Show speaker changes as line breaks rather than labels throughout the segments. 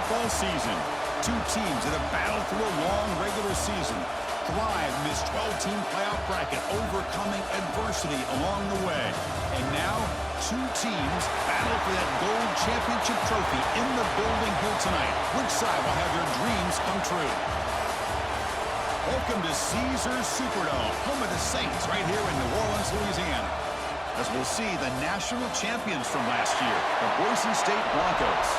football season. Two teams that have battled through a long regular season, thrive in this 12-team playoff bracket, overcoming adversity along the way. And now, two teams battle for that gold championship trophy in the building here tonight. Which side will have their dreams come true? Welcome to Caesars Superdome, home of the Saints, right here in New Orleans, Louisiana. As we'll see the national champions from last year, the Boise State Broncos.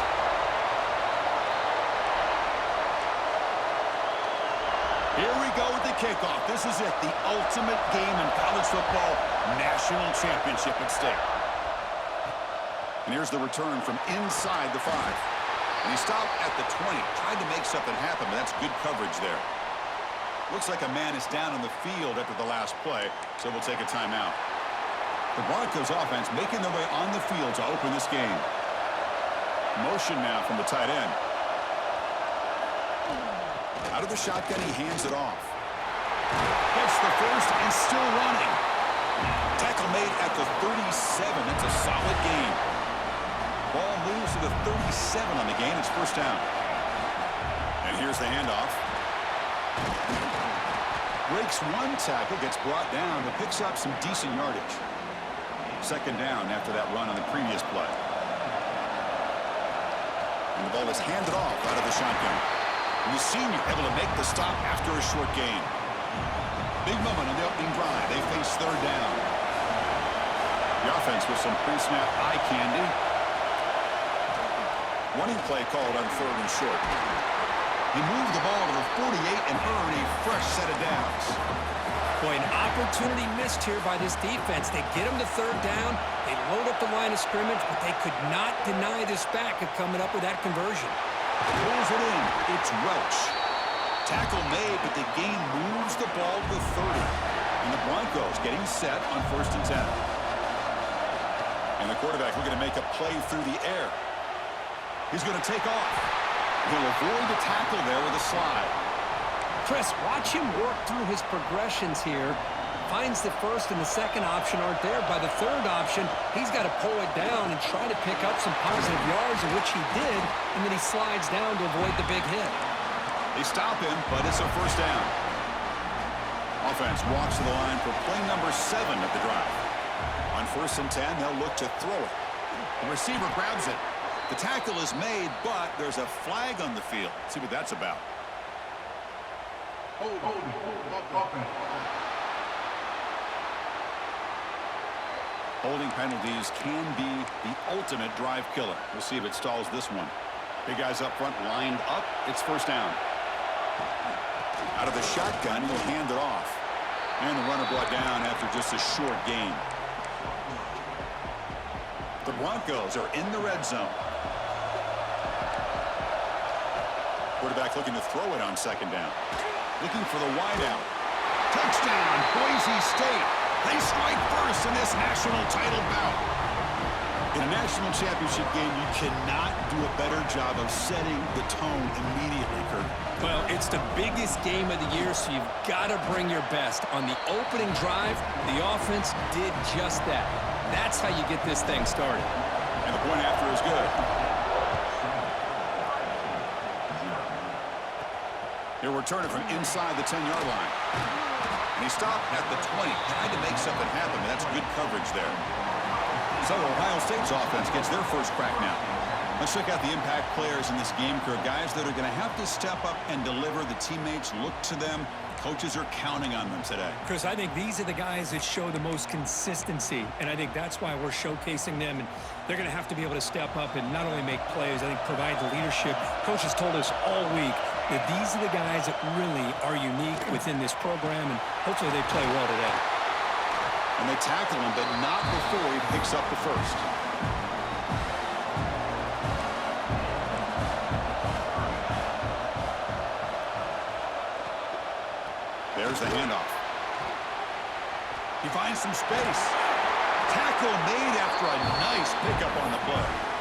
Here we go with the kickoff. This is it, the ultimate game in college football, national championship at stake. And here's the return from inside the 5. And he stopped at the 20, tried to make something happen, but that's good coverage there. Looks like a man is down on the field after the last play, so we'll take a timeout. The Broncos offense making their way on the field to open this game. Motion now from the tight end. Out of the shotgun, he hands it off. Gets the first and still running. Tackle made at the 37. It's a solid gain. Ball moves to the 37 on the gain. It's first down. And here's the handoff. Breaks one tackle, gets brought down, but picks up some decent yardage. Second down after that run on the previous play. And the ball is handed off out of the shotgun. And the senior able to make the stop after a short gain. Big moment on the opening drive. They face third down. The offense with some pre-snap eye candy. Running play called on third and short. He moved the ball to the 48 and earned a fresh set of downs.
Boy, an opportunity missed here by this defense. They get him to third down. They load up the line of scrimmage, but they could not deny this back of coming up with that conversion.
Pulls it in. It's Welch. Tackle made, but the gain moves the ball to the 30. And the Broncos getting set on 1st and 10. And the quarterback looking to make a play through the air. He's going to take off. He'll avoid the tackle there with a slide.
Chris, watch him work through his progressions here. Finds the first and the second option aren't there. By the third option, he's got to pull it down and try to pick up some positive yards, in which he did, and then he slides down to avoid the big hit.
They stop him, but it's a first down. Offense walks to the line for play number 7 of the drive. On 1st and 10, they'll look to throw it. The receiver grabs it. The tackle is made, but there's a flag on the field. Let's see what that's about. Holding penalties can be the ultimate drive killer. We'll see if it stalls this one. Big guys up front lined up. It's first down. Out of the shotgun, he'll hand it off. And the runner brought down after just a short gain. The Broncos are in the red zone. Quarterback looking to throw it on second down. Looking for the wideout. Touchdown, Boise State. They strike first in this national title bout. In a national championship game, you cannot do a better job of setting the tone immediately, Kurt.
Well, it's the biggest game of the year, so you've got to bring your best. On the opening drive, the offense did just that. That's how you get this thing started.
And the point after is good. He'll return it from inside the 10-yard line. And he stopped at the 20, trying to make something happen, but that's good coverage there. So Ohio State's offense gets their first crack now. Let's check out the impact players in this game, Kurt. Guys that are going to have to step up and deliver. The teammates look to them. Coaches are counting on them today.
Chris, I think these are the guys that show the most consistency, and I think that's why we're showcasing them. And they're going to have to be able to step up and not only make plays, I think provide the leadership. Coach has told us all week that these are the guys that really are unique within this program, and hopefully they play well today.
And they tackle him, but not before he picks up the first. There's the handoff. He finds some space. Tackle made after a nice pickup on the play.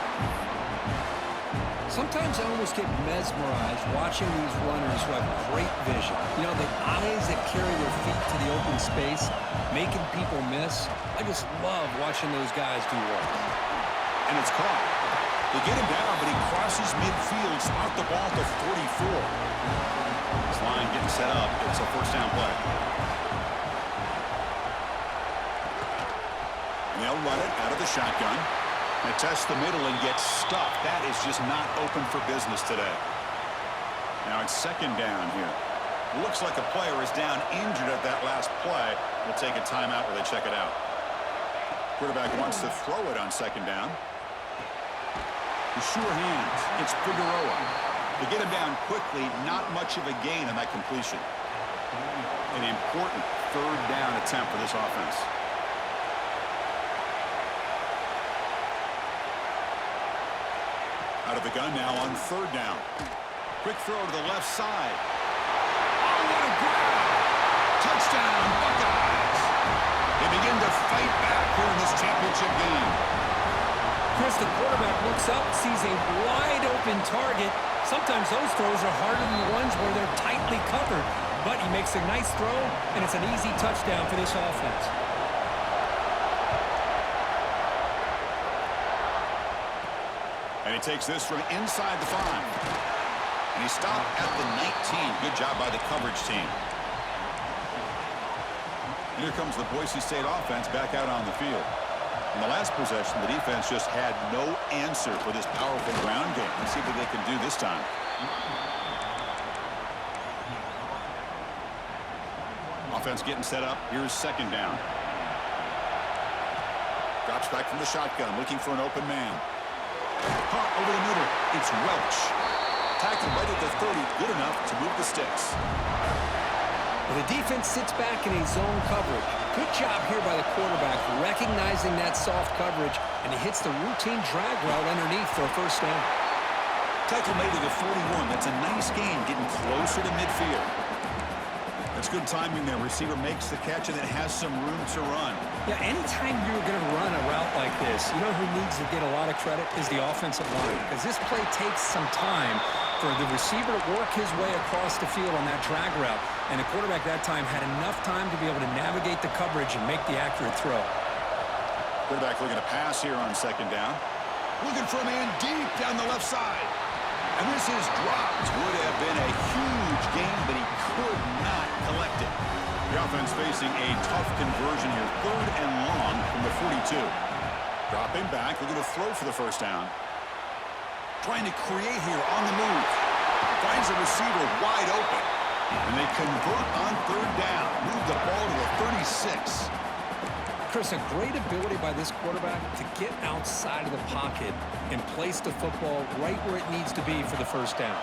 Sometimes I almost get mesmerized watching these runners who have great vision. You know, the eyes that carry their feet to the open space, making people miss. I just love watching those guys do work.
And it's caught. They get him down, but he crosses midfield, spot the ball to 44. This line getting set up. It's a first down play. And they'll run it out of the shotgun. They test the middle and get stuffed. That is just not open for business today. Now it's second down here. Looks like a player is down injured at that last play. We'll take a timeout where they check it out. Quarterback wants to throw it on second down. The sure hands. It's Figueroa. To get him down quickly, not much of a gain on that completion. An important third down attempt for this offense. Out of the gun now on third down. Quick throw to the left side. Oh, what a grab! Touchdown, Buckeyes! They begin to fight back here in this championship game.
Chris, the quarterback looks up, sees a wide-open target. Sometimes those throws are harder than the ones where they're tightly covered. But he makes a nice throw, and it's an easy touchdown for this offense.
And he takes this from inside the 5. And he stopped at the 19. Good job by the coverage team. And here comes the Boise State offense back out on the field. In the last possession, the defense just had no answer for this powerful ground game. Let's see what they can do this time. Offense getting set up. Here's second down. Drops back from the shotgun, looking for an open man. Caught over the middle. It's Welch. Tackled right at the 30. Good enough to move the sticks.
Well, the defense sits back in a zone coverage. Good job here by the quarterback, recognizing that soft coverage, and he hits the routine drag route underneath for a first down.
Tackle made to the 41. That's a nice gain, getting closer to midfield. That's good timing there. Receiver makes the catch and then has some room to run.
Yeah, anytime you're going to run a route like this, you know who needs to get a lot of credit is the offensive line, because this play takes some time for the receiver to work his way across the field on that drag route. And the quarterback that time had enough time to be able to navigate the coverage and make the accurate throw.
Quarterback looking to pass here on second down. Looking for a man deep down the left side. And this is dropped. Would have been a huge gain, but he could not collect it. The offense facing a tough conversion here. Third and long from the 42. Dropping back, looking to throw for the first down. Trying to create here on the move. Finds a receiver wide open. And they convert on third down. Move the ball to the 36.
Chris, a great ability by this quarterback to get outside of the pocket and place the football right where it needs to be for the first down.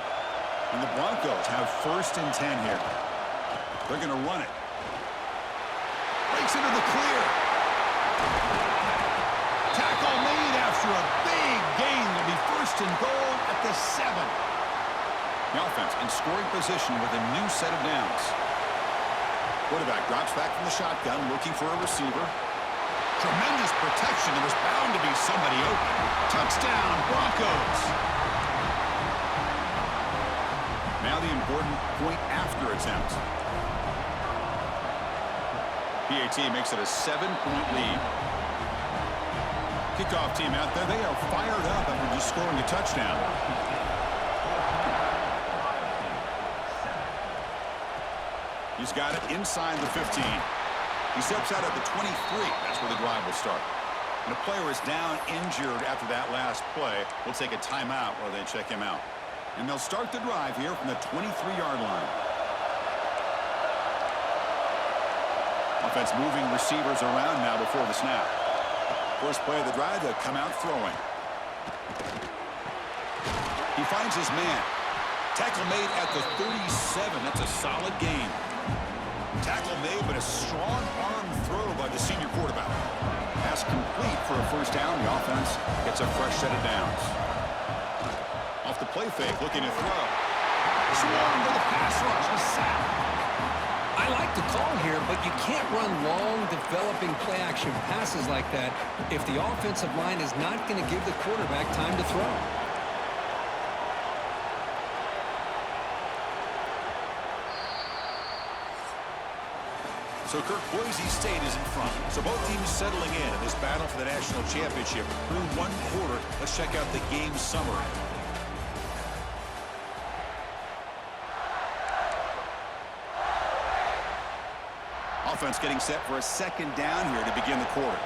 And the Broncos have first and 10 here. They're going to run it. Breaks into the clear. Tackle made after a big gain. Will be first and goal at the 7. The offense in scoring position with a new set of downs. Quarterback drops back from the shotgun, looking for a receiver. Tremendous protection. There was bound to be somebody open. Touchdown, Broncos. Now the important point after attempt. PAT makes it a 7-point lead. Kickoff team out there. They are fired up after just scoring a touchdown. He's got it inside the 15. He steps out at the 23. That's where the drive will start. And a player is down injured after that last play. We'll take a timeout while they check him out. And they'll start the drive here from the 23-yard line. Offense moving receivers around now before the snap. First play of the drive, they'll come out throwing. He finds his man. Tackle made at the 37. That's a solid gain. Tackle made, but a strong arm throw by the senior quarterback. Pass complete for a first down. The offense gets a fresh set of downs. Off the play fake, looking to throw. Swarm to the pass rush. A sack.
I like the call here, but you can't run long, developing play-action passes like that if the offensive line is not going to give the quarterback time to throw.
So Kirk, Boise State is in front. So both teams settling in this battle for the national championship. Through one quarter, let's check out the game summary. Offense getting set for a second down here to begin the quarter.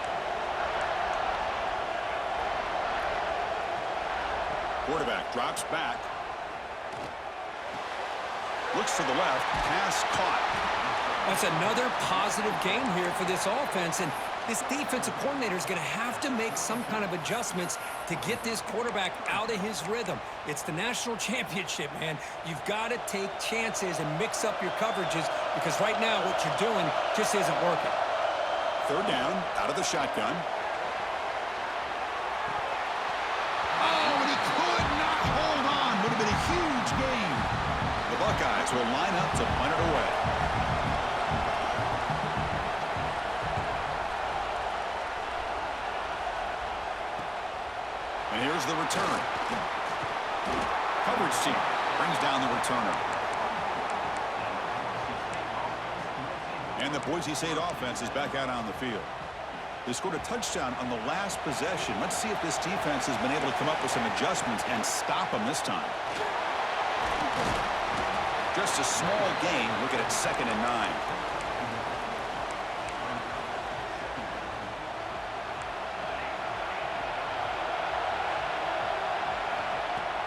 Quarterback drops back. Looks to the left. Pass caught.
That's another positive game here for this offense, and this defensive coordinator is going to have to make some kind of adjustments to get this quarterback out of his rhythm. It's the national championship, man. You've got to take chances and mix up your coverages because right now what you're doing just isn't working.
Third down, out of the shotgun. Oh, and he could not hold on. Would have been a huge gain. The Buckeyes will line up to punt it away. And here's the return. Coverage team brings down the returner. And the Boise State offense is back out on the field. They scored a touchdown on the last possession. Let's see if this defense has been able to come up with some adjustments and stop them this time. Just a small gain. Look at it, 2nd and 9.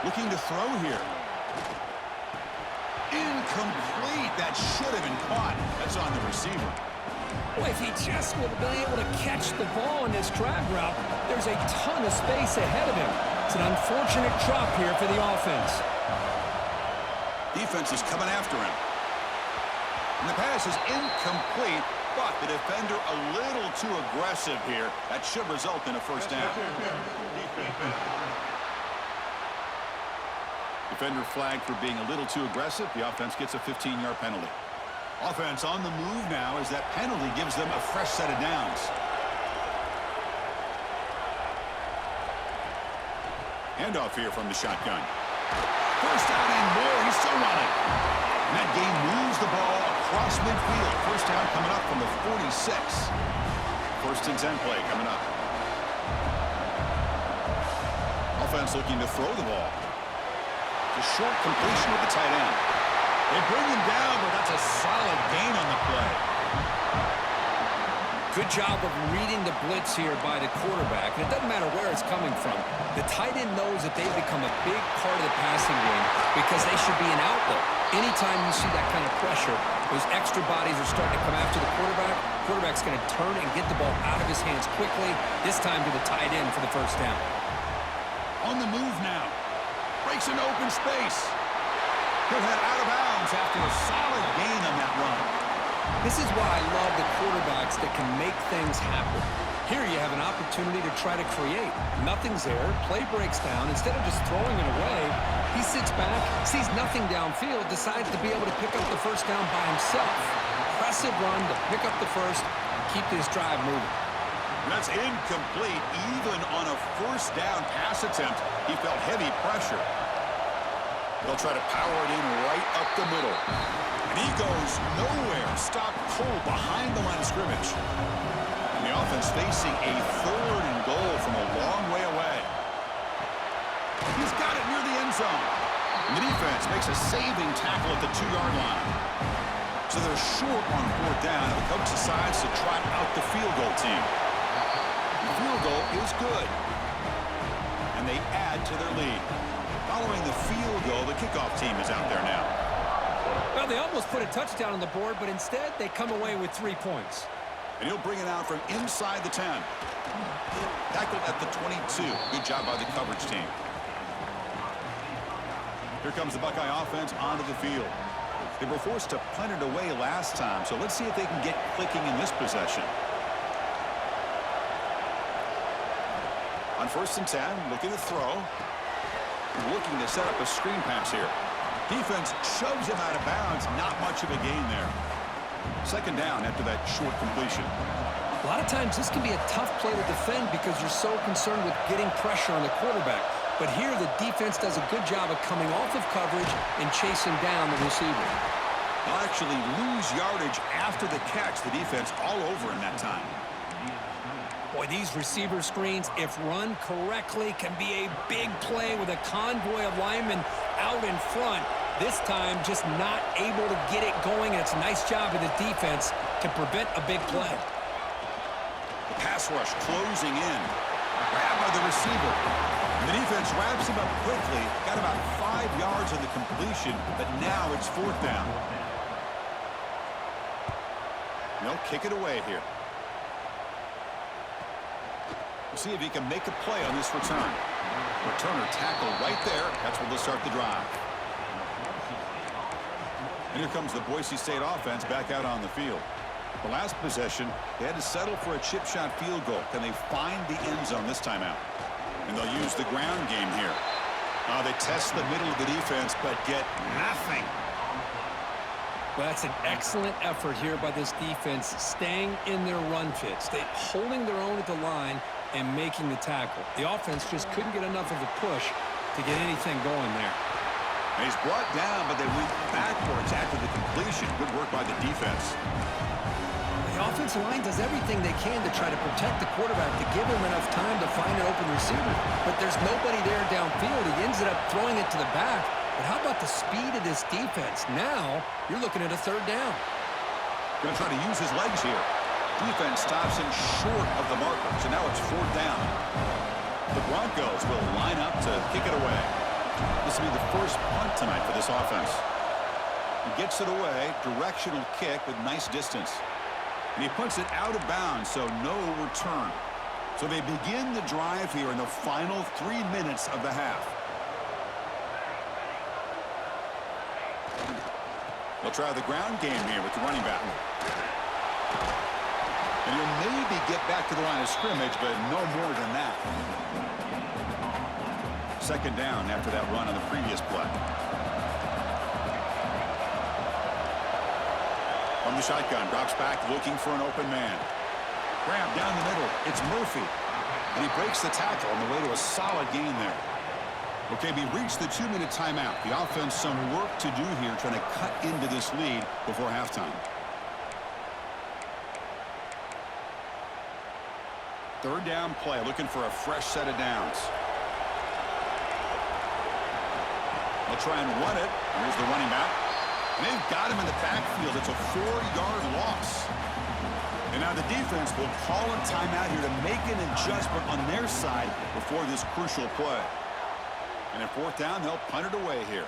Looking to throw here. Incomplete. That should have been caught. That's on the receiver.
Boy, if he just would have been able to catch the ball in this drag route, there's a ton of space ahead of him. It's an unfortunate drop here for the offense.
Defense is coming after him. And the pass is incomplete, but the defender a little too aggressive here. That should result in a first down. Defender flagged for being a little too aggressive. The offense gets a 15-yard penalty. Offense on the move now as that penalty gives them a fresh set of downs. Handoff here from the shotgun. First down and more. He's still running. And that game moves the ball across midfield. First down coming up from the 46. 1st and 10 play coming up. Offense looking to throw the ball. A short completion with the tight end. They bring him down, but that's a solid gain on the play.
Good job of reading the blitz here by the quarterback. And it doesn't matter where it's coming from. The tight end knows that they've become a big part of the passing game because they should be an outlet. Anytime you see that kind of pressure, those extra bodies are starting to come after the quarterback. Quarterback's going to turn and get the ball out of his hands quickly, this time to the tight end for the first down.
On the move now. Breaks an open space. Could head out of bounds after a solid gain on that run.
This is why I love the quarterbacks that can make things happen. Here you have an opportunity to try to create. Nothing's there. Play breaks down. Instead of just throwing it away, he sits back, sees nothing downfield, decides to be able to pick up the first down by himself. Impressive run to pick up the first and keep this drive moving.
That's incomplete. Even on a first down pass attempt, he felt heavy pressure. They'll try to power it in right up the middle. And he goes nowhere. Stopped cold behind the line of scrimmage. And the offense facing a 3rd and goal from a long way away. He's got it near the end zone. And the defense makes a saving tackle at the 2-yard line. So they're short on 4th down, and the coach decides to trot out the field goal team. The field goal is good. And they add to their lead. Following the field goal, the kickoff team is out there now.
Well, they almost put a touchdown on the board, but instead they come away with 3 points.
And he'll bring it out from inside the 10. Tackled at the 22. Good job by the coverage team. Here comes the Buckeye offense onto the field. They were forced to punt it away last time, so let's see if they can get clicking in this possession. On 1st and 10, looking to throw. Looking to set up a screen pass here. Defense shoves him out of bounds. Not much of a gain there. 2nd down after that short completion.
A lot of times this can be a tough play to defend because you're so concerned with getting pressure on the quarterback. But here the defense does a good job of coming off of coverage and chasing down the receiver.
They'll actually lose yardage after the catch. The defense all over in that time.
Boy, these receiver screens, if run correctly, can be a big play with a convoy of linemen out in front. This time, just not able to get it going, and it's a nice job of the defense to prevent a big play.
The pass rush closing in. Grab by the receiver. And the defense wraps him up quickly. Got about 5 yards on the completion, but now it's 4th down. They'll kick it away here. We'll see if he can make a play on this return. Returner tackle right there. That's where they'll start the drive. And here comes the Boise State offense back out on the field. The last possession, they had to settle for a chip shot field goal. Can they find the end zone this time out? And they'll use the ground game here. They test the middle of the defense, but get nothing.
Well, that's an excellent effort here by this defense, staying in their run fits. They holding their own at the line and making the tackle. The offense just couldn't get enough of a push to get anything going there.
And he's brought down, but they went backwards after the completion. Good work by the defense.
The offensive line does everything they can to try to protect the quarterback, to give him enough time to find an open receiver. But there's nobody there downfield. He ends up throwing it to the back. But how about the speed of this defense? Now you're looking at a 3rd down.
Going to try to use his legs here. Defense stops him short of the marker, so now it's 4th down. The Broncos will line up to kick it away. This will be the first punt tonight for this offense. He gets it away, directional kick with nice distance. And he puts it out of bounds, so no return. So they begin the drive here in the final 3 minutes of the half. They'll try the ground game here with the running back. And he'll maybe get back to the line of scrimmage, but no more than that. 2nd down after that run on the previous play. From the shotgun, drops back, looking for an open man. Grab down the middle. It's Murphy. And he breaks the tackle on the way to a solid gain there. Okay, we reached the 2-minute timeout. The offense some work to do here, trying to cut into this lead before halftime. 3rd down play, looking for a fresh set of downs. They'll try and run it. Here's the running back. And they've got him in the backfield. It's a 4-yard loss. And now the defense will call a timeout here to make an adjustment on their side before this crucial play. And at 4th down, they'll punt it away here.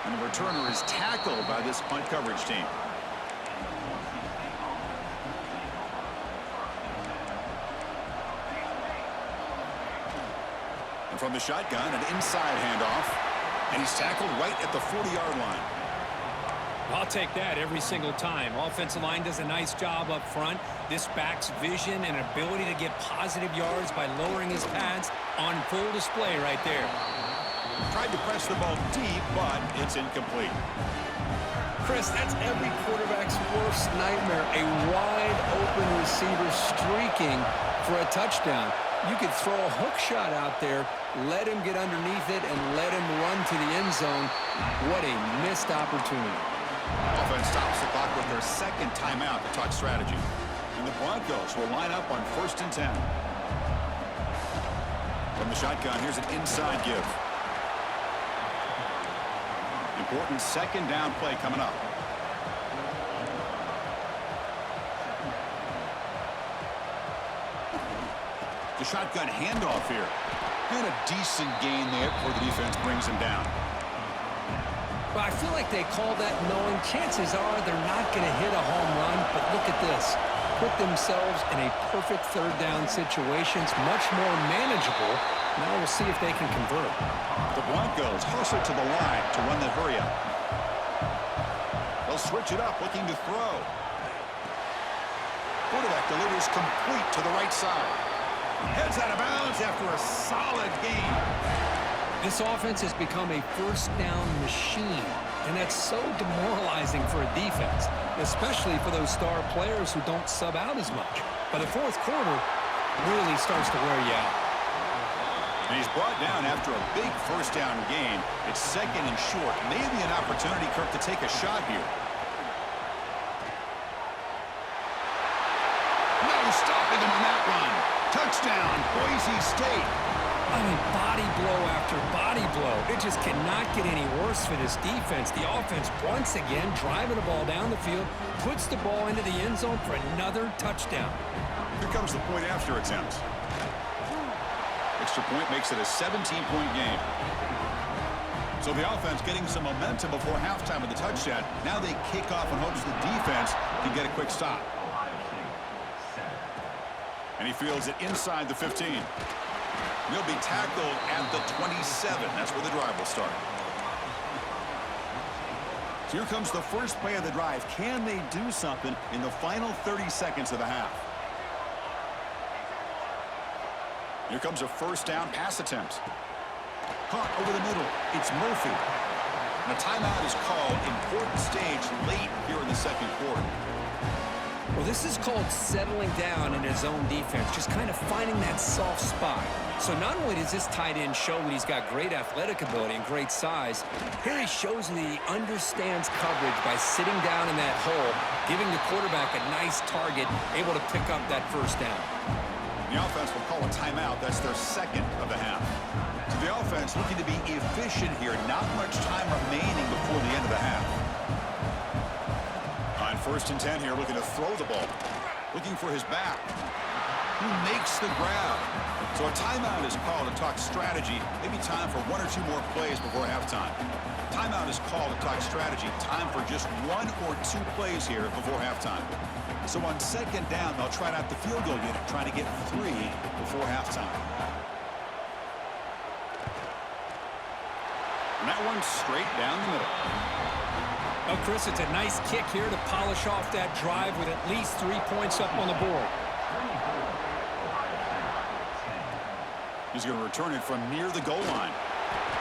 And the returner is tackled by this punt coverage team. And from the shotgun, an inside handoff. And he's tackled right at the 40-yard line.
I'll take that every single time. Offensive line does a nice job up front. This back's vision and ability to get positive yards by lowering his pads on full display right there.
Tried to press the ball deep, but it's incomplete.
Chris, that's every quarterback's worst nightmare. A wide open receiver streaking for a touchdown. You could throw a hook shot out there, let him get underneath it, and let him run to the end zone. What a missed opportunity.
Offense stops the clock with their 2nd timeout to talk strategy. And the Broncos will line up on 1st and 10. From the shotgun, here's an inside give. Important 2nd down play coming up. The shotgun handoff here. And a decent gain there before the defense brings him down.
But I feel like they call that knowing chances are they're not going to hit a home run. But look at this. Put themselves in a perfect 3rd down situation. It's much more manageable. Now we'll see if they can convert.
The Broncos hustle to the line to run the hurry up. They'll switch it up, looking to throw. Quarterback delivers complete to the right side. Heads out of bounds after a solid gain.
This offense has become a 1st down machine, and that's so demoralizing for a defense, especially for those star players who don't sub out as much. But the 4th quarter really starts to wear you out.
And he's brought down after a big first down gain. It's second and short. Maybe an opportunity, Kirk, to take a shot here. No stopping him on that run. Touchdown, Boise State.
I mean, body blow after body blow. It just cannot get any worse for this defense. The offense, once again, driving the ball down the field, puts the ball into the end zone for another touchdown.
Here comes the point after attempt. Extra point makes it a 17-point game. So the offense getting some momentum before halftime with the touchdown. Now they kick off in hopes the defense can get a quick stop. And he fields it inside the 15. He'll be tackled at the 27. That's where the drive will start. So here comes the first play of the drive. Can they do something in the final 30 seconds of the half? Here comes a first down pass attempt. Caught over the middle. It's Murphy. And a timeout is called. Important stage late here in the second quarter.
Well, this is called settling down in his own defense, just kind of finding that soft spot. So not only does this tight end show that he's got great athletic ability and great size, here he shows that he understands coverage by sitting down in that hole, giving the quarterback a nice target, able to pick up that first down.
The offense will call a timeout. That's their second of the half. So the offense looking to be efficient here. Not much time remaining before the end of the half. On 1st and 10 here, looking to throw the ball. Looking for his back. Who makes the grab? So a timeout is called to talk strategy. Maybe time for 1 or 2 more plays before halftime. Timeout is called to talk strategy. Time for just 1 or 2 plays here before halftime. So on second down, they'll try out the field goal unit, trying to get 3 before halftime. And that one's straight down the middle.
Oh, Chris, it's a nice kick here to polish off that drive with at least 3 points up on the board.
He's going to return it from near the goal line.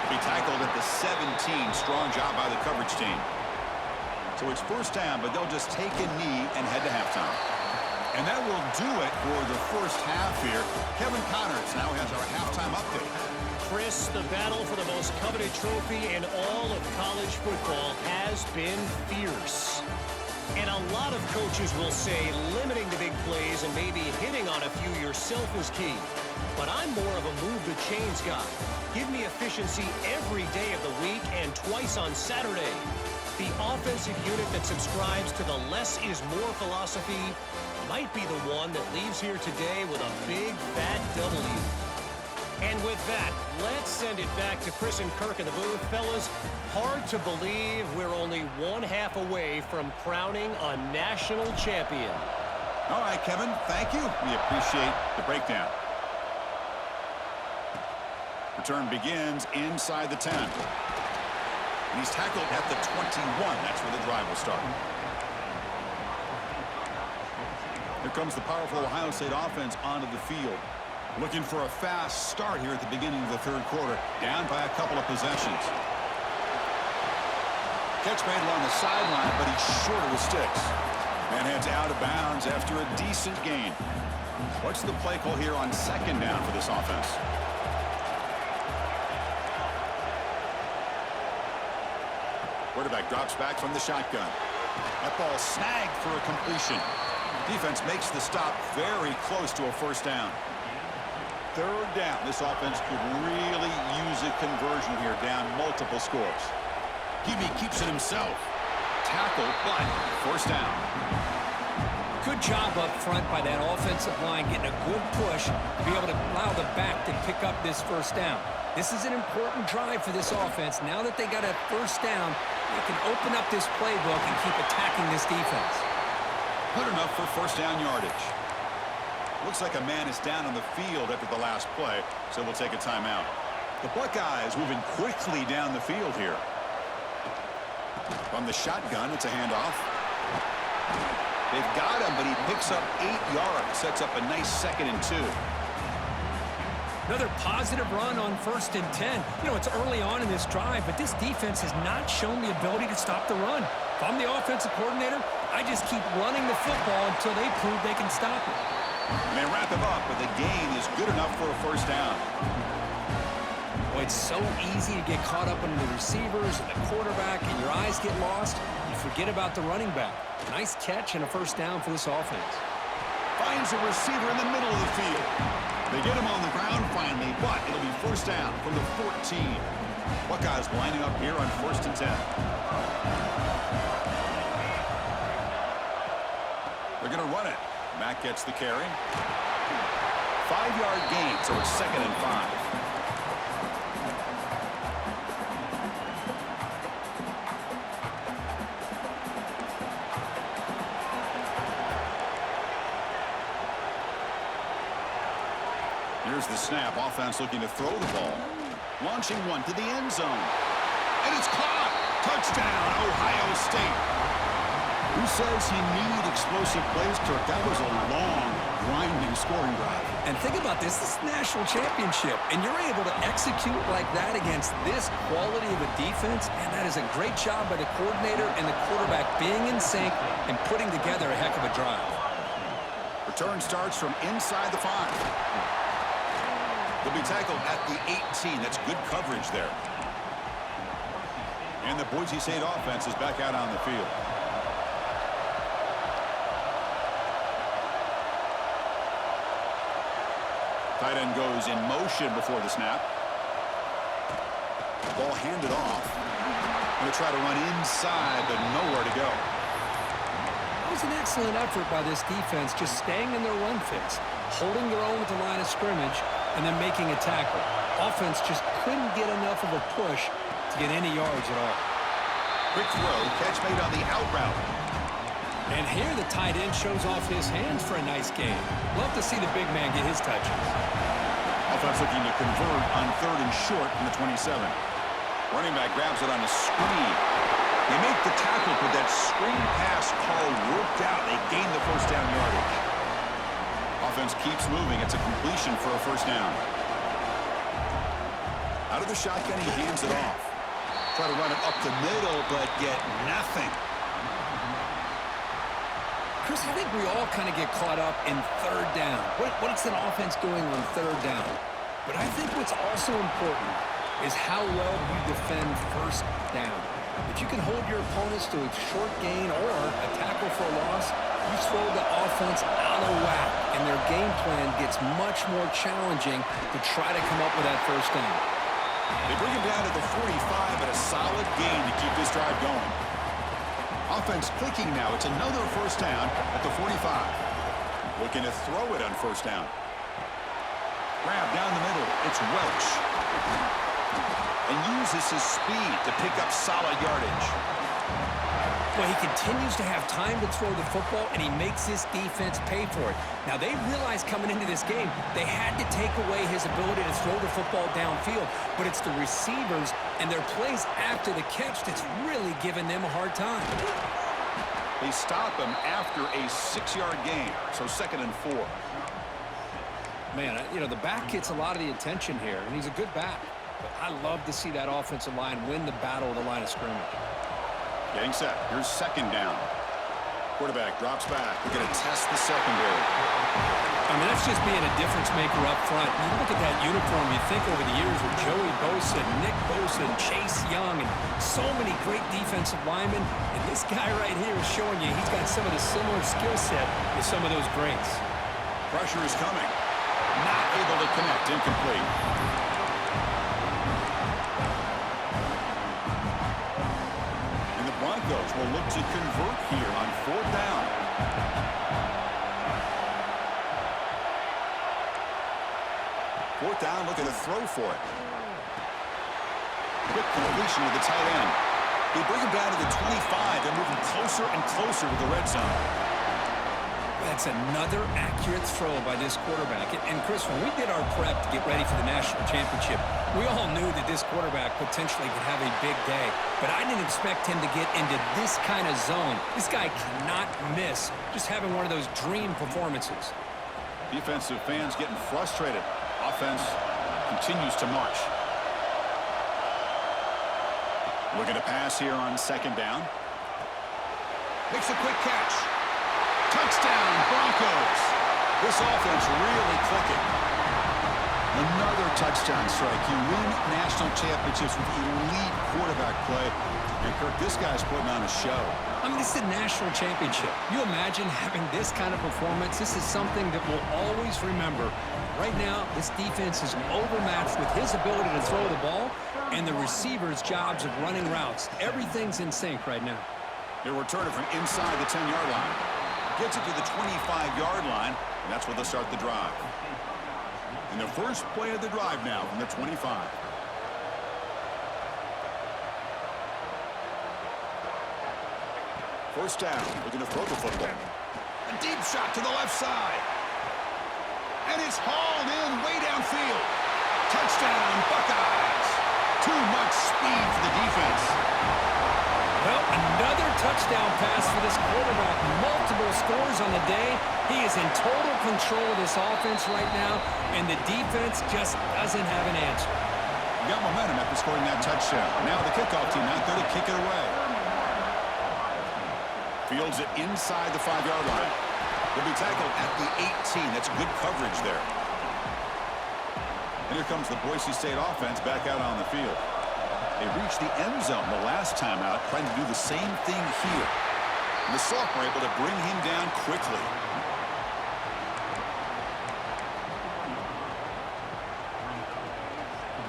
He tackled at the 17. Strong job by the coverage team. So it's first down, but they'll just take a knee and head to halftime. And that will do it for the first half here. Kevin Connors now has our halftime update.
Chris, the battle for the most coveted trophy in all of college football has been fierce. And a lot of coaches will say limiting the big plays and maybe hitting on a few yourself is key. But I'm more of a move the chains guy. Give me efficiency every day of the week and twice on Saturday. The offensive unit that subscribes to the less is more philosophy might be the one that leaves here today with a big fat W. And with that, let's send it back to Chris and Kirk in the booth. Fellas, hard to believe we're only 1/2 away from crowning a national champion.
All right, Kevin, thank you. We appreciate the breakdown. Return begins inside the 10. And he's tackled at the 21. That's where the drive will start. Here comes the powerful Ohio State offense onto the field. Looking for a fast start here at the beginning of the third quarter. Down by a couple of possessions. Catch made along the sideline, but he's short of the sticks. And heads out of bounds after a decent gain. What's the play call here on second down for this offense? Quarterback drops back from the shotgun. That ball snagged for a completion. Defense makes the stop very close to a first down. Third down. This offense could really use a conversion here, down multiple scores. Hebe keeps it himself. Tackle, but first down.
Good job up front by that offensive line, getting a good push to be able to allow the back to pick up this first down. This is an important drive for this offense. Now that they got a first down, they can open up this playbook and keep attacking this defense.
Good enough for first down yardage. Looks like a man is down on the field after the last play, so we'll take a timeout. The Buckeyes moving quickly down the field here. From the shotgun, it's a handoff. They've got him, but he picks up 8 yards. Sets up a nice 2nd and 2.
Another positive run on 1st and 10. You know, it's early on in this drive, but this defense has not shown the ability to stop the run. If I'm the offensive coordinator, I just keep running the football until they prove they can stop it.
And they wrap him up, but the gain is good enough for a first down.
It's so easy to get caught up in the receivers and the quarterback, and your eyes get lost. You forget about the running back. Nice catch and a first down for this offense.
Finds a receiver in the middle of the field. They get him on the ground finally, but it'll be first down from the 14. Buckeyes lining up here on 1st and 10. They're going to run it. Mack gets the carry. 5-yard gain, so it's 2nd and 5. Here's the snap. Offense looking to throw the ball. Launching one to the end zone. And it's caught. Touchdown, Ohio State. Who says you need explosive plays, Kirk? That was a long, grinding scoring drive.
And think about this. This is a national championship, and you're able to execute like that against this quality of a defense, and that is a great job by the coordinator and the quarterback being in sync and putting together a heck of a drive.
Return starts from inside the 5. They'll be tackled at the 18. That's good coverage there. And the Boise State offense is back out on the field. Tight end goes in motion before the snap. Ball handed off. Going to try to run inside, but nowhere to go.
That was an excellent effort by this defense, just staying in their run fits, holding their own at the line of scrimmage, and then making a tackle. Offense just couldn't get enough of a push to get any yards at all.
Quick throw, catch made on the out route.
And here the tight end shows off his hands for a nice game. Love to see the big man get his touches.
Offense looking to convert on 3rd and short from the 27. Running back grabs it on a screen. They make the tackle, but that screen pass call worked out. They gain the first down yardage. Offense keeps moving. It's a completion for a first down. Out of the shotgun, he hands it off. Try to run it up the middle, but get nothing.
Chris, I think we all kind of get caught up in 3rd down. What's an offense doing on 3rd down? But I think what's also important is how well you defend 1st down. If you can hold your opponents to a short gain or a tackle for a loss, you throw the offense out of whack, and their game plan gets much more challenging to try to come up with that first down.
They bring him down to the 45, but a solid gain to keep this drive going. Offense clicking now. It's another first down at the 45. Looking to throw it on 1st down. Grab down the middle. It's Welch. And uses his speed to pick up solid yardage.
Well, he continues to have time to throw the football, and he makes this defense pay for it. Now, they realized coming into this game they had to take away his ability to throw the football downfield, but it's the receivers and their plays after the catch that's really giving them a hard time.
They stop him after a 6-yard gain, so 2nd and 4.
Man, you know, the back gets a lot of the attention here, and he's a good back. But I love to see that offensive line win the battle of the line of scrimmage.
Getting set. Here's 2nd down. Quarterback drops back. We're going to test the secondary.
I mean, that's just being a difference maker up front. You look at that uniform, you think over the years with Joey Bosa, Nick Bosa, and Chase Young, and so many great defensive linemen. And this guy right here is showing you he's got some of the similar skill set with some of those greats.
Pressure is coming. Not able to connect. Incomplete. Broncos will look to convert here on 4th down. Fourth down, looking to throw for it. Quick completion to the tight end. They bring him down to the 25. They're moving closer and closer to the red zone.
That's another accurate throw by this quarterback. And Chris, when we did our prep to get ready for the national championship, we all knew that this quarterback potentially could have a big day. But I didn't expect him to get into this kind of zone. This guy cannot miss, just having one of those dream performances.
Defensive fans getting frustrated. Offense continues to march. Looking to pass here on 2nd down. Makes a quick catch. Touchdown, Broncos. This offense really clicking. Another touchdown strike. You win national championships with elite quarterback play. And, Kirk, this guy's putting on a show.
I mean, this is a national championship. You imagine having this kind of performance? This is something that we'll always remember. Right now, this defense is overmatched with his ability to throw the ball and the receivers' jobs of running routes. Everything's in sync right now.
He'll return it from inside the 10-yard line. Gets it to the 25-yard line, and that's where they'll start the drive. And the first play of the drive now from the 25. First down, looking to throw the football. A deep shot to the left side. And it's hauled in way downfield. Touchdown, Buckeyes. Too much speed for the defense.
Well, another touchdown pass for this quarterback. Multiple scores on the day. He is in total control of this offense right now, and the defense just doesn't have an answer.
Got momentum after scoring that touchdown. Now the kickoff team out there to kick it away. Fields it inside the 5-yard line. Will be tackled at the 18. That's good coverage there. And here comes the Boise State offense back out on the field. They reached the end zone the last time out, trying to do the same thing here. And the Soft were able to bring him down quickly.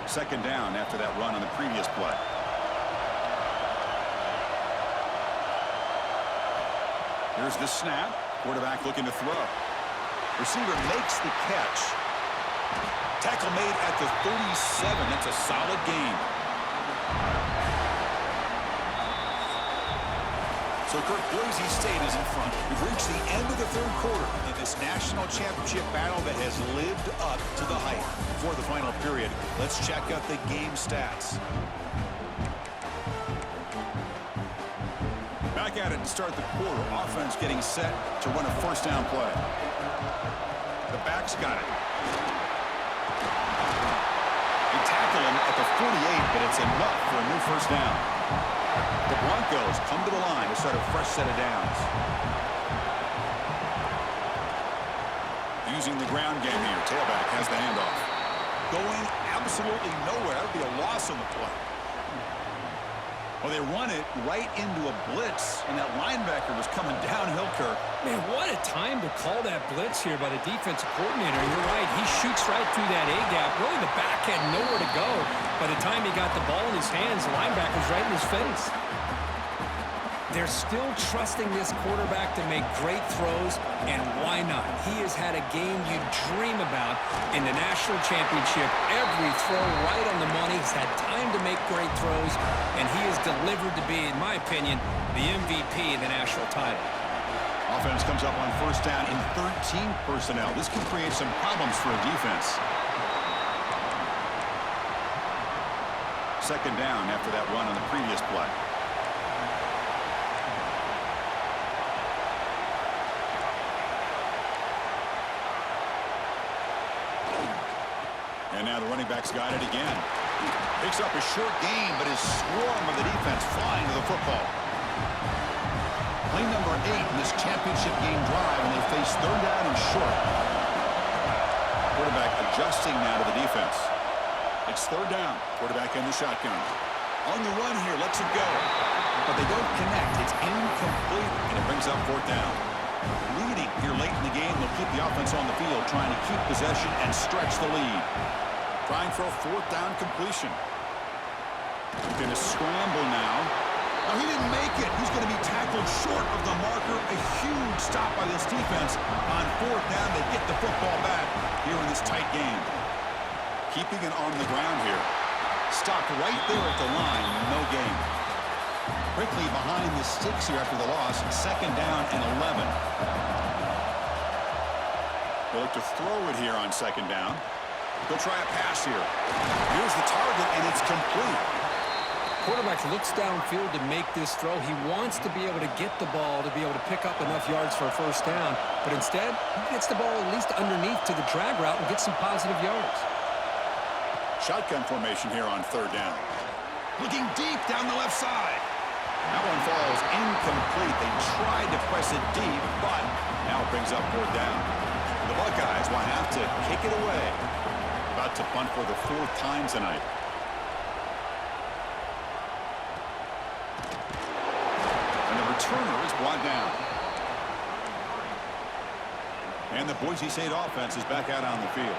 Second down after that run on the previous play. Here's the snap. Quarterback looking to throw. Receiver makes the catch. Tackle made at the 37. That's a solid gain. So, Kirk, Boise State is in front. We've reached the end of the third quarter in this national championship battle that has lived up to the hype. Before the final period, let's check out the game stats. Back at it to start the quarter. Offense getting set to run a first down play. The back's got it. They tackle him at the 48, but it's enough for a new first down. The Broncos come to the line to start a fresh set of downs. Using the ground game here. Tailback has the handoff. Going absolutely nowhere. That would be a loss on the play. Well, they run it right into a blitz, and that linebacker was coming downhill, Kirk.
Man, what a time to call that blitz here by the defensive coordinator. You're right. He shoots right through that A-gap. Really, the back had nowhere to go. By the time he got the ball in his hands, the linebacker's right in his face. They're still trusting this quarterback to make great throws, and why not? He has had a game you dream about in the national championship. Every throw right on the money. He's had time to make great throws, and he is delivered to be, in my opinion, the MVP of the national title.
Offense comes up on first down in 13 personnel. This can create some problems for a defense. Second down after that run on the previous play. And now the running back's got it again. Picks up a short gain, but his swarm of the defense flying to the football. Play number 8 in this championship game drive, and they face third down and short. Quarterback adjusting now to the defense. It's third down. Quarterback in the shotgun. On the run here, lets it go. But they don't connect. It's incomplete, and it brings up fourth down. Leading here late in the game, they'll keep the offense on the field, trying to keep possession and stretch the lead. Trying for a fourth down completion. Going to scramble now. Now, he didn't make it. He's going to be tackled short of the marker. A huge stop by this defense. On fourth down, they get the football back here in this tight game. Keeping it on the ground here. Stopped right there at the line. No gain. Quickly behind the sticks here after the loss. Second down and 11. They'll look to throw it here on second down. They'll try a pass here. Here's the target, and it's complete.
Quarterback looks downfield to make this throw. He wants to be able to get the ball to be able to pick up enough yards for a first down. But instead, he gets the ball at least underneath to the drag route and gets some positive yards.
Shotgun formation here on third down. Looking deep down the left side. That one falls incomplete. They tried to press it deep, but now it brings up fourth down. The Buckeyes will have to kick it away. About to punt for the 4th time tonight. And the returner is brought down. And the Boise State offense is back out on the field.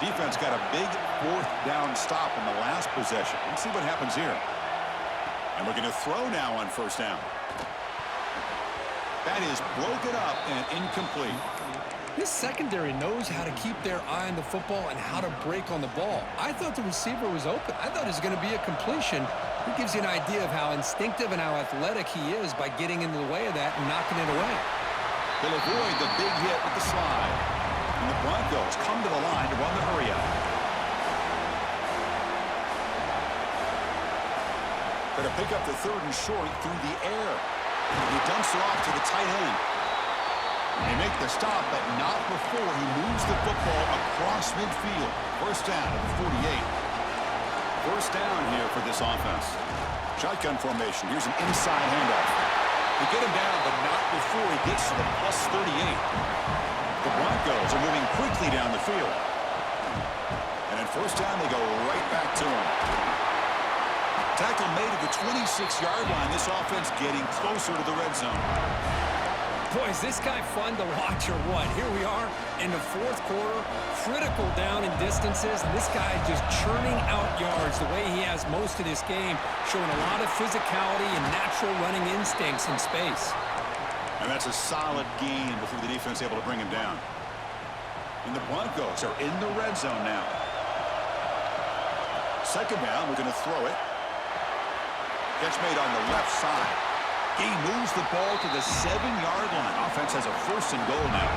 Defense got a big 4th down stop in the last possession. Let's see what happens here. And we're going to throw now on 1st down. That is broken up and incomplete.
This secondary knows how to keep their eye on the football and how to break on the ball. I thought the receiver was open. I thought it was going to be a completion. It gives you an idea of how instinctive and how athletic he is by getting into the way of that and knocking it away.
He'll avoid the big hit with the slide. And the Broncos come to the line to run the hurry-up. Going to pick up the 3rd and short through the air. He dumps it off to the tight end. They make the stop, but not before he moves the football across midfield. 1st down at the 48. 1st down here for this offense. Shotgun formation. Here's an inside handoff. They get him down, but not before he gets to the +38. The Broncos are moving quickly down the field. And at 1st down, they go right back to him. Tackle made at the 26-yard line. This offense getting closer to the red zone.
Boy, is this guy fun to watch or what? Here we are in the 4th quarter, critical down in distances, and this guy is just churning out yards the way he has most of this game, showing a lot of physicality and natural running instincts in space.
And that's a solid gain before the defense able to bring him down. And the Broncos are in the red zone now. 2nd down, we're going to throw it. Catch made on the left side. He moves the ball to the 7-yard line. Offense has a 1st and goal now.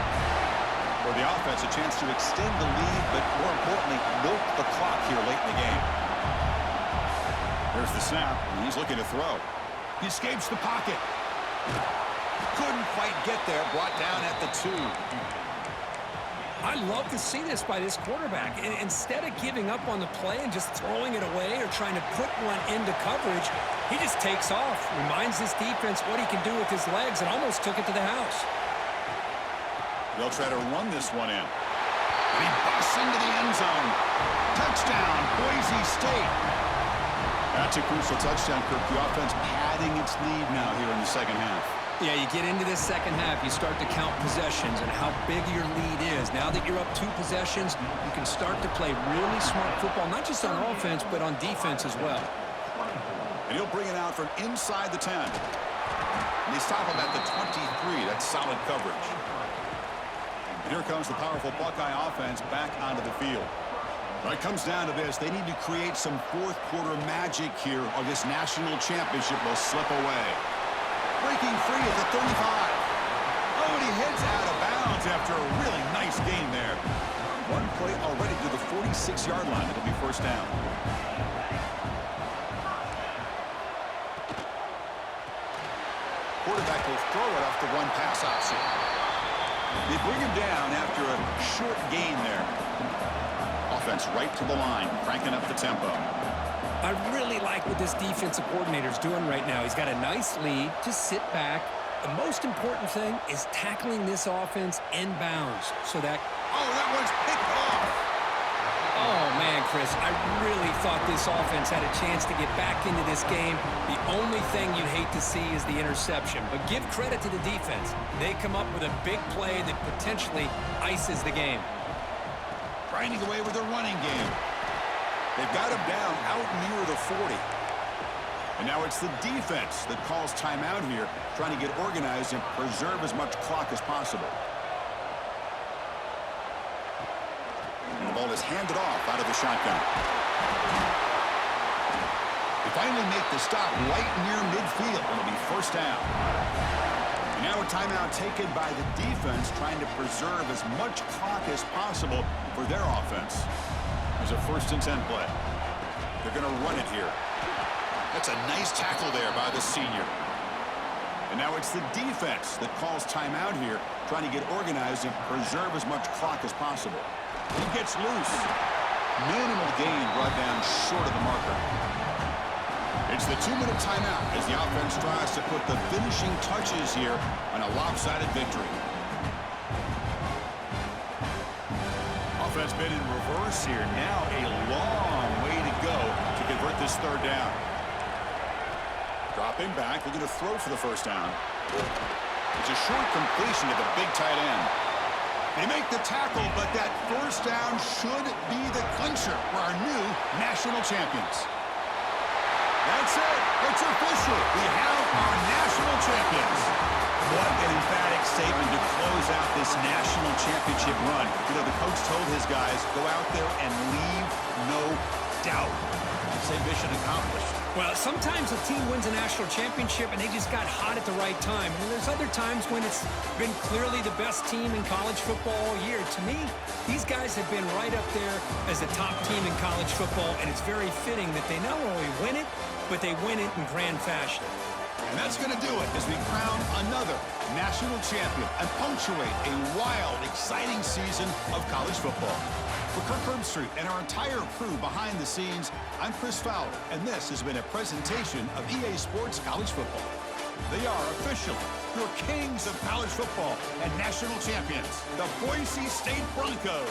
For the offense, a chance to extend the lead, but more importantly, milk the clock here late in the game. There's the snap, and he's looking to throw. He escapes the pocket. Couldn't quite get there, brought down at the 2.
I love to see this by this quarterback. And instead of giving up on the play and just throwing it away or trying to put one into coverage, he just takes off, reminds this defense what he can do with his legs, and almost took it to the house.
They'll try to run this one in. And he busts into the end zone. Touchdown, Boise State. That's a crucial touchdown, Kirk. The offense padding its lead now here in the 2nd half.
Yeah, you get into this 2nd half, you start to count possessions and how big your lead is. Now that you're up 2 possessions, you can start to play really smart football, not just on offense, but on defense as well.
And he'll bring it out from inside the 10. And they stop him at the 23. That's solid coverage. And here comes the powerful Buckeye offense back onto the field. When it comes down to this, they need to create some 4th quarter magic here, or this national championship will slip away. Breaking free at the 35. Oh, and he heads out of bounds after a really nice gain there. One play already to the 46-yard line. It'll be 1st down. Quarterback will throw it off the 1 pass option. They bring him down after a short gain there. Offense right to the line, cranking up the tempo.
I really like what this defensive coordinator is doing right now. He's got a nice lead. Just sit back. The most important thing is tackling this offense inbounds so that...
Oh, that one's picked off.
Oh, man, Chris, I really thought this offense had a chance to get back into this game. The only thing you hate to see is the interception. But give credit to the defense. They come up with a big play that potentially ices the game.
Grinding away with their running game. They've got him down out near the 40. And now it's the defense that calls timeout here, trying to get organized and preserve as much clock as possible. And the ball is handed off out of the shotgun. They finally make the stop right near midfield. It'll be 1st down. And now a timeout taken by the defense, trying to preserve as much clock as possible for their offense. There's a 1st and 10 play. They're going to run it here. That's a nice tackle there by the senior. And now it's the defense that calls timeout here, trying to get organized and preserve as much clock as possible. He gets loose. Minimal gain brought down short of the marker. It's the 2-minute timeout as the offense tries to put the finishing touches here on a lopsided victory. offense been in reverse here. Now a long way to go to convert this third down. Dropping back, looking to throw for the first down. It's a short completion to the big tight end. They make the tackle, but that first down should be the clincher for our new national champions. That's it. It's official. We have our national champions. What an emphatic statement to close out this national championship run. You know, the coach told his guys, go out there and leave no doubt. Say mission accomplished.
Well, sometimes a team wins a national championship and they just got hot at the right time. And there's other times when it's been clearly the best team in college football all year. To me, these guys have been right up there as the top team in college football, and it's very fitting that they not only win it, but they win it in grand fashion.
And that's going to do it as we crown another national champion and punctuate a wild, exciting season of college football. For Kirk Herbstreit and our entire crew behind the scenes, I'm Chris Fowler, and this has been a presentation of EA Sports College Football. They are officially your kings of college football and national champions, the Boise State Broncos.